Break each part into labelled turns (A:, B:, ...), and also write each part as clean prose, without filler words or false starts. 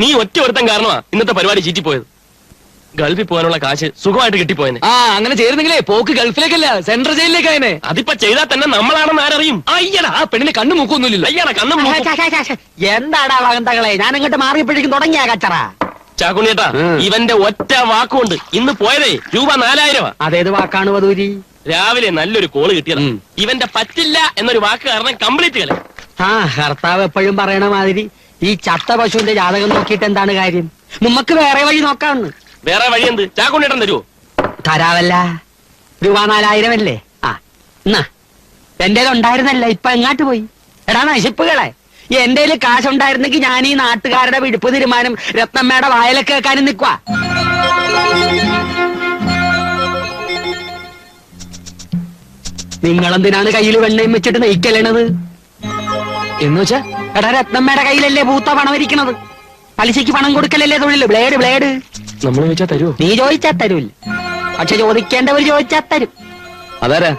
A: നീ ഒറ്റ ഒരുത്തം കാരണമാ ഇന്നത്തെ പരിപാടി ചീറ്റിപ്പോയത്. ഗൾഫിൽ പോകാനുള്ള കാശ് സുഖമായിട്ട് കിട്ടിപ്പോയനെ.
B: അങ്ങനെ ചേരുന്നെങ്കിലേ പോക്ക് ഗൾഫിലേക്കല്ല, സെൻട്രൽ ജയിലിലേക്കായനെ.
A: അതിപ്പോ ചെയ്താൽ തന്നെ നമ്മളാണെന്ന് ആരറിയും?
B: അയ്യടാ, ആ പെണ്ണിന് കണ്ണു മൂക്കൊന്നുമില്ല.
A: അയ്യാടാ കണ്ണും
C: എന്താടാ വകന്തകളെ, ഞാൻ ഇങ്ങോട്ട് മാറിയപ്പോഴേക്കും തുടങ്ങിയ കച്ചറ.
A: ചാക്കുണ്ണിയേട്ടാ, ഇവന്റെ ഒറ്റ വാക്കുകൊണ്ട് ഇന്ന് പോയതേ രൂപ 4000.
C: അതേത് വാക്കാണ് വധൂരി?
A: രാവിലെ നല്ലൊരു കോള് കിട്ടിയത്. ഇവന്റെ പറ്റില്ല എന്നൊരു വാക്ക് കാരണം കംപ്ലീറ്റ് കല.
C: ഭർത്താവ് എപ്പോഴും പറയണ മാതിരി ഈ ചത്ത പശുവിന്റെ ജാതകം നോക്കിയിട്ട് എന്താണ് കാര്യം? നമുക്ക് വേറെ വഴി നോക്കാന്ന്.
A: വേറെ വഴി എന്ത്? ചാക്കുണ്ണിയേട്ടൻ തരുവോ?
C: തരാവല്ല. രൂപ 4000 അല്ലേ? എന്നാ എന്റേതുണ്ടായിരുന്നല്ല, ഇപ്പൊ എങ്ങാട്ട് പോയി? എടാ നശിപ്പുകളെ, എന്റെ കാശുണ്ടായിരുന്നെങ്കിൽ ഞാൻ ഈ നാട്ടുകാരുടെ വിടുപ്പ് തീരുമാനം രത്നമ്മയുടെ വായലൊക്കെ കേൾക്കാനും നിൽക്കുക. നിങ്ങളെന്തിനാണ് കയ്യിൽ വെണ്ണയും വെച്ചിട്ട് നെയ്ക്കല്ലണത്
B: എന്ന് വെച്ചാ?
C: എടാ, രത്നമ്മയുടെ കയ്യിലല്ലേ ഭൂത്ത പണം ഇരിക്കണത്. പലിശയ്ക്ക് പണം കൊടുക്കലല്ലേ തൊഴില്. ബ്ലേഡ്
A: നമ്മൾ ചോദിച്ചാ തരുവോ?
C: നീ ചോദിച്ചാ തരൂല്ല, പക്ഷെ ചോദിക്കേണ്ടവർ ചോദിച്ചാ തരും.
B: അതാരാ?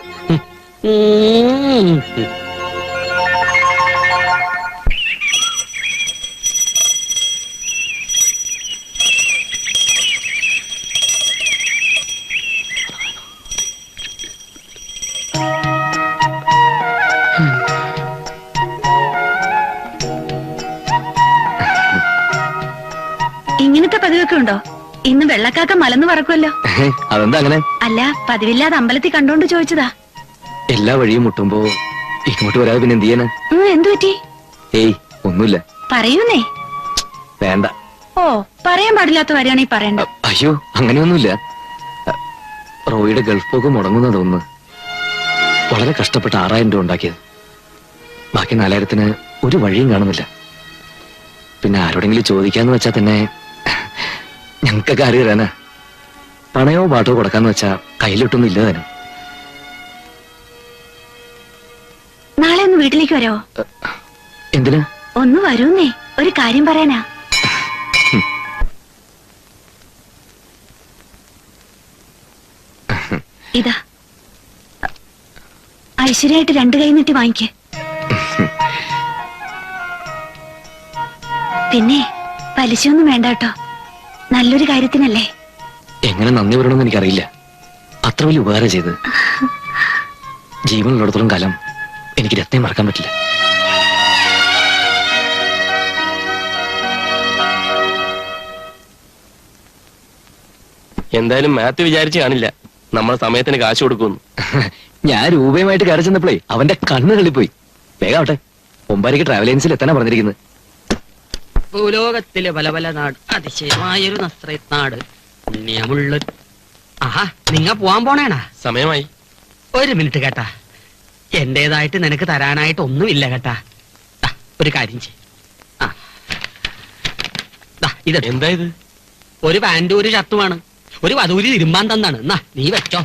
D: ഇങ്ങനത്തെ പതിവൊക്കെ ഉണ്ടോ? ഇന്ന് വെള്ളക്കാക്ക മലന്ന് പറക്കുമല്ലോ.
B: അതെന്താ അങ്ങനെ?
D: അല്ല, പതിവില്ലാതെ അമ്പലത്തിൽ കണ്ടോണ്ട് ചോദിച്ചതാ.
B: എല്ലാ വഴിയും മുട്ടുമ്പോ ഇങ്ങോട്ട് വരാതെ പിന്നെ എന്ത് ചെയ്യാനാ?
D: എന്തു പറ്റി?
B: ഏയ് ഒന്നുമില്ല.
D: പറയൂന്നേ.
B: വേണ്ട.
D: ഓ, പറയാൻ പാടില്ലാത്ത കാര്യമാണീ പറയണ്ട.
B: അയ്യോ, അങ്ങനെയൊന്നുമില്ല. റോയിയുടെ ഗൾഫ് പോക്ക് മുടങ്ങുന്നതൊന്ന് വളരെ കഷ്ടപ്പെട്ട് 6000 രൂപ ഉണ്ടാക്കിയത്. ബാക്കി 4000ത്തിന് ഒരു വഴിയും കാണുന്നില്ല. പിന്നെ ആരോടെങ്കിലും ചോദിക്കാന്ന് വെച്ചാ തന്നെ ഞങ്ങൾക്കൊക്കെ ആര് തരാനാ? പണയോ പാട്ടോ കൊടുക്കാന്ന് വെച്ചാ കയ്യിലിട്ടൊന്നും ഇല്ല തരും.
D: നാളെ ഒന്ന് വീട്ടിലേക്ക് വരാവോ?
B: എന്തിനാ?
D: ഒന്ന് വരൂന്നേ, ഒരു കാര്യം പറയാനാ. ഇതാ ഐശ്വര്യമായിട്ട് 2 കൈ നീട്ടി വാങ്ങിക്കേ. പിന്നെ പലിശയൊന്നും വേണ്ട കേട്ടോ, നല്ലൊരു കാര്യത്തിനല്ലേ.
B: എങ്ങനെ നന്ദി പറയണമെന്ന് എനിക്കറിയില്ല. അത്ര വലിയ ഉപകാരം ചെയ്ത്. ജീവനുള്ളിടത്തോളം കാലം എനിക്ക് രത്നം മറക്കാൻ പറ്റില്ല.
A: എന്തായാലും മാത്യു വിചാരിച്ചു കാണില്ല നമ്മൾ സമയത്തിന് കാശ് കൊടുക്കുന്നു.
B: ഞാൻ രൂപയുമായിട്ട് കയറി ചെന്നപ്പോഴേ അവന്റെ കണ്ണ് തള്ളിപ്പോയി. വേഗാവട്ടെ, 9:00 ട്രാവൽ ഏജൻസിൽ എത്താനാ പറഞ്ഞിരിക്കുന്നത്.
C: ഭൂലോകത്തിലെ പല പല നാട്, അതിശയമായൊരു നസ്രത്ത് നാട്, പുണ്യമുള്ള. ആഹാ, നിങ്ങ പോവാൻ പോണേണാ?
A: സമയമായി.
C: ഒരു മിനിറ്റ് കേട്ടാ, എന്റേതായിട്ട് നിനക്ക് തരാനായിട്ട് ഒന്നുമില്ല കേട്ടാ. ഒരു കാര്യം ചെയ്. ഇത്
A: എന്താ ഇത്?
C: ഒരു പാന്റും ഒരു ഷർട്ടുമാണ്. ഒരു വധൂരി തിരുമ്പാൻ തന്നാണ്. എന്നാ നീ വെച്ചോ.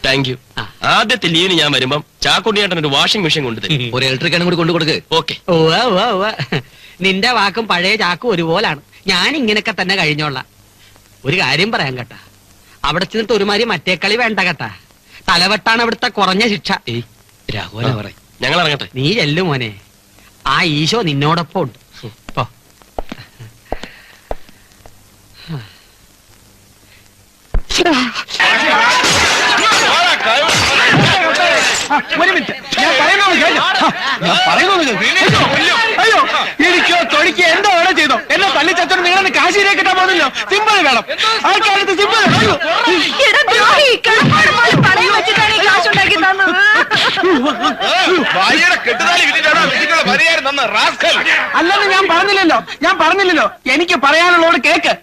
A: Thank you. ആദ്യത്തെ ലീവിന് ഞാൻ വരുമ്പം ചാക്കുണ്ണിയേട്ടൻ ഒരു വാഷിംഗ് മെഷീൻ കൊണ്ടുതരും.
B: ഒരു ഇലക്ട്രിക് കൂടി കൊണ്ടു കൊടുക്ക്.
A: ഓക്കെ.
C: നിന്റെ വാക്കും പഴയ ചാക്കും ഒരുപോലാണ്. ഞാൻ ഇങ്ങനൊക്കെ തന്നെ കഴിഞ്ഞോളാം. ഒരു കാര്യം പറയാൻ കേട്ടാ, അവിടെ ചെന്നിട്ട് ഒരുമാതിരി മറ്റേ കളി വേണ്ട കേട്ടാ. തലവെട്ടാണ് അവിടുത്തെ കുറഞ്ഞ ശിക്ഷ.
B: രാഘവന പറയും.
A: ഞങ്ങൾ ഇറങ്ങട്ടെ.
C: നീ ചെല്ലു മോനെ, ആ ഈശോ നിന്നോടൊപ്പം ഉണ്ട്.
E: ഒരു മിനിറ്റ്, ഞാൻ അയ്യോ, ഇടിക്കോ തൊഴിക്കോ എന്തോ വേണോ ചെയ്തോ. എന്നെ തള്ളിച്ചോട് നിങ്ങളെ കാശിയിലേക്ക് കിട്ടാൻ പോകുന്നില്ലോ. സിമ്പിൾ വേണം, ആൾക്കാരത്ത് സിമ്പിൾ. അല്ലെന്ന് ഞാൻ പറഞ്ഞില്ലല്ലോ. എനിക്ക് പറയാനുള്ളവർ കേക്ക്.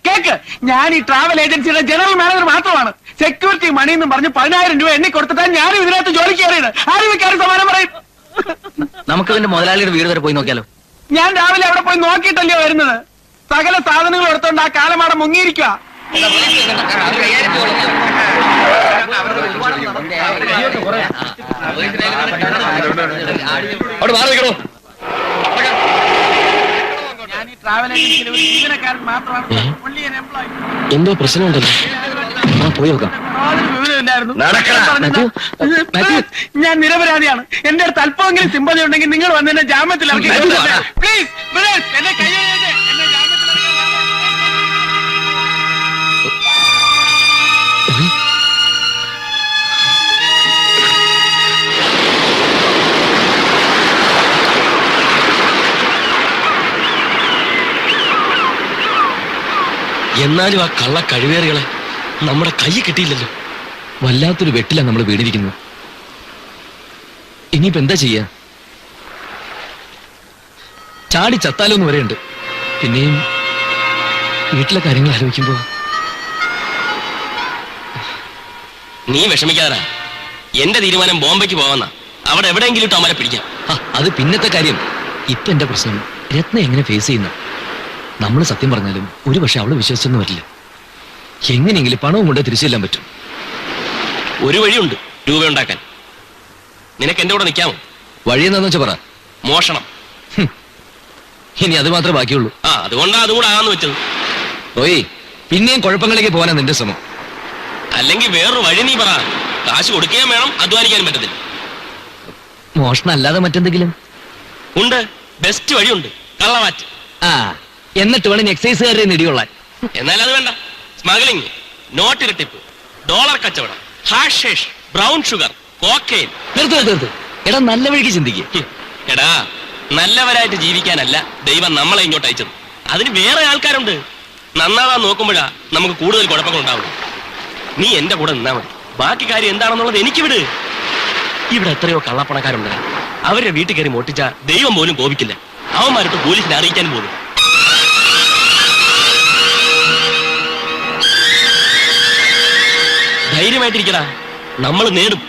E: ഞാൻ ഈ ട്രാവൽ ഏജൻസിയുടെ ജനറൽ മാനേജർ മാത്രമാണ്. സെക്യൂരിറ്റി മണി എന്നും പറഞ്ഞ് 10000 രൂപ എണ്ണി കൊടുത്തിട്ടാണ് ഞാനും ഇതിനകത്ത് ജോലിക്ക് കയറിയത്. ആരും സമാനം പറയും.
B: നമുക്ക് ഇതിന്റെ മുതലാളിയുടെ വീട് വരെ പോയി നോക്കിയാലോ?
E: ഞാൻ രാവിലെ അവിടെ പോയി നോക്കിയിട്ടല്ലയോ വരുന്നത്. സകല സാധനങ്ങൾ എടുത്തോണ്ട് ആ കാലമാടം മുങ്ങിയിരിക്കുക. ഞാൻ ഈ ട്രാവൽ ഏജൻസിയിലെ ഒരു ജീവനക്കാരൻ മാത്രമാണ്.
B: എന്തോ പ്രശ്നമുണ്ടല്ലോ, പോയി നോക്കാം.
E: ഞാൻ നിരപരാധിയാണ്. എന്റെ അടുത്ത് അല്പമെങ്കിലും സിമ്പതി ഉണ്ടെങ്കിൽ നിങ്ങൾ വന്ന് എന്നെ ജാമ്യത്തിൽ ഇറക്കി. പ്ലീസ്, എന്നെ കൈ
A: എന്നാലും ആ കള്ള കഴിവേറികളെ നമ്മുടെ കൈ കിട്ടിയില്ലല്ലോ.
B: വല്ലാത്തൊരു വെട്ടിലാണ് നമ്മൾ വീണിരിക്കുന്നത്. ഇനിയിപ്പോ എന്താ ചെയ്യാ? ചാടി ചത്താലോന്ന് വരെയുണ്ട്. പിന്നെയും വീട്ടിലെ കാര്യങ്ങൾ ആലോചിക്കുമ്പോ
A: നീ വിഷമിക്കാതാ. എന്റെ തീരുമാനം ബോംബെക്ക് പോവാന്നാ. അവിടെ എവിടെയെങ്കിലും ഇട്ട് അമരെ പിടിക്കാം.
B: അത് പിന്നത്തെ കാര്യം. ഇപ്പൊ എന്റെ പ്രശ്നം രത്ന എങ്ങനെ ഫേസ് ചെയ്യുന്ന. നമ്മൾ സത്യം പറഞ്ഞാലും ഒരു പക്ഷെ അവള് വിശ്വസിച്ചൊന്നും വരില്ല. എങ്ങനെയെങ്കിലും പണവും കൊണ്ട് തിരിച്ചു ചെല്ലാൻ പറ്റും.
A: ഒരു വഴിയുണ്ട് രൂപ ഉണ്ടാക്കാൻ. നിനക്ക് എന്റെ കൂടെ നിൽക്കാമോ?
B: വഴി എന്താന്ന് വെച്ചാ പറ.
A: മോഷണം.
B: ഇനി അത് മാത്രമേ ബാക്കിയുള്ളൂ.
A: അതുകൊണ്ടാ അതും കൂടെ ആകാന്ന് വെച്ചത്.
B: ഓയ്, പിന്നെയും കുഴപ്പങ്ങളിലേക്ക് പോകാനാ നിന്റെ ശ്രമം.
A: അല്ലെങ്കിൽ വേറൊരു വഴി നീ പറ. കാശ് കൊടുക്കുകയും വേണം, അധ്വാനിക്കാനും പറ്റത്തില്ല.
B: മോഷണം അല്ലാതെ മറ്റെന്തെങ്കിലും
A: ഉണ്ട്. ബെസ്റ്റ് വഴിയുണ്ട്, കള്ളവാറ്റ്.
B: എന്നിട്ട് വേണം എക്സൈസുകാരെ നേടികൊള്ളാൻ.
A: എന്നാൽ അത് വേണ്ട. സ്മഗ്ലിംഗ്, നോട്ട് ഇരട്ടിപ്പ്, ഡോളർ കച്ചവടം, ഹാഷേഷ്, ബ്രൗൺ ഷുഗർ, കോക്കൈൻ.
B: നിർത്ത്. എടാ, നല്ല വഴിക്ക് ചിന്തിക്കുക.
A: എടാ, നല്ലവരായിട്ട് ജീവിക്കാനല്ല ദൈവം നമ്മളെ ഇങ്ങോട്ട് അയച്ചത്. അതിന് വേറെ ആൾക്കാരുണ്ട്. നന്നാവാൻ നോക്കുമ്പോഴാ നമുക്ക് കൂടുതൽ കുഴപ്പങ്ങൾ ഉണ്ടാവുള്ളൂ. നീ എന്റെ കൂടെ നിന്നാ മതി. ബാക്കി കാര്യം എന്താണെന്നുള്ളത് എനിക്ക് വിട്. ഇവിടെ എത്രയോ കള്ളപ്പണക്കാരുണ്ട്. അവരുടെ വീട്ടിൽ കയറി മോട്ടിച്ച ദൈവം പോലും കോപിക്കില്ല. അവന്മാരിട്ട് പോലീസിനെ അറിയിക്കാനും പോകും. ധൈര്യമായിട്ടിരിക്കടാ, നമ്മൾ നേടും.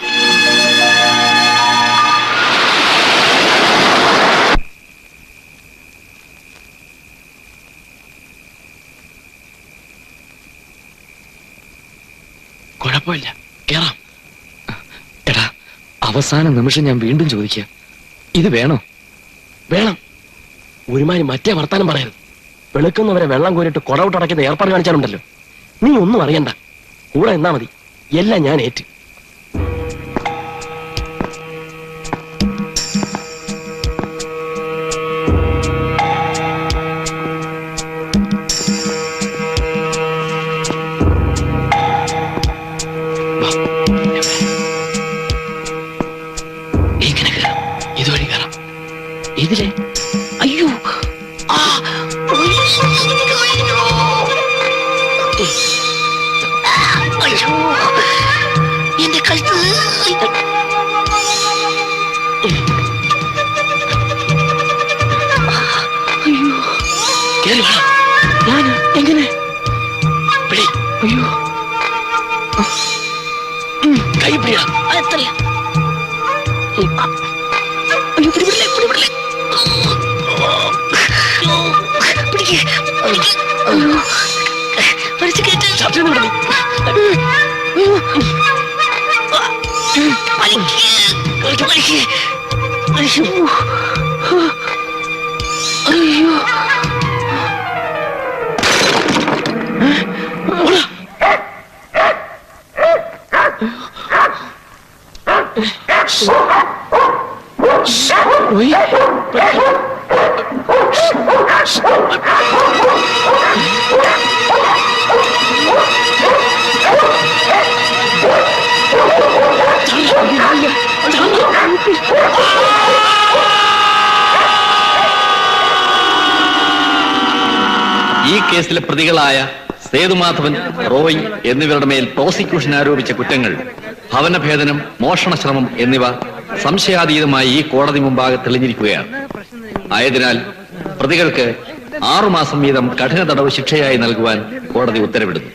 A: കുഴപ്പമില്ല, കേറാം.
B: എടാ, അവസാന നിമിഷം ഞാൻ വീണ്ടും ചോദിക്കുക, ഇത് വേണോ?
A: വേണം. ഒരുമാതിരി മറ്റേ വർത്താനം പറയരുത്. വെളുക്കുന്നവരെ വെള്ളം കോരിട്ട് കൊടവിട്ടടയ്ക്കുന്ന ഏർപ്പാട് കാണിച്ചാലുണ്ടല്ലോ. നീ ഒന്നും അറിയണ്ട, കൂടെ എന്നാ മതി. എല്ലാം ഞാൻ ഏറ്റ്.
B: എങ്ങനെ കയറാം?
A: ഇതുവഴി കയറാം.
B: ഇതിലെ അയ്യോ,
D: എന്റെ കഴുത്ത്.
A: കേറി വാ.
B: ഞാൻ എങ്ങനെ?
A: പിടി.
B: അയ്യോ,
A: കൈ പിടിയാ.
D: എത്രയാ?
F: ഈ കേസിലെ പ്രതികളായ സേതുമാധവൻ, റോയ് എന്നിവരുടെ മേൽ പ്രോസിക്യൂഷൻ ആരോപിച്ച കുറ്റങ്ങൾ ഭവനഭേദനം, മോഷണശ്രമം എന്നിവ സംശയാതീതമായി ഈ കോടതി മുമ്പാകെ തെളിഞ്ഞിരിക്കുകയാണ്. ആയതിനാൽ പ്രതികൾക്ക് 6 മാസം വീതം കഠിന തടവ് ശിക്ഷയായി നൽകുവാൻ കോടതി ഉത്തരവിടുന്നു.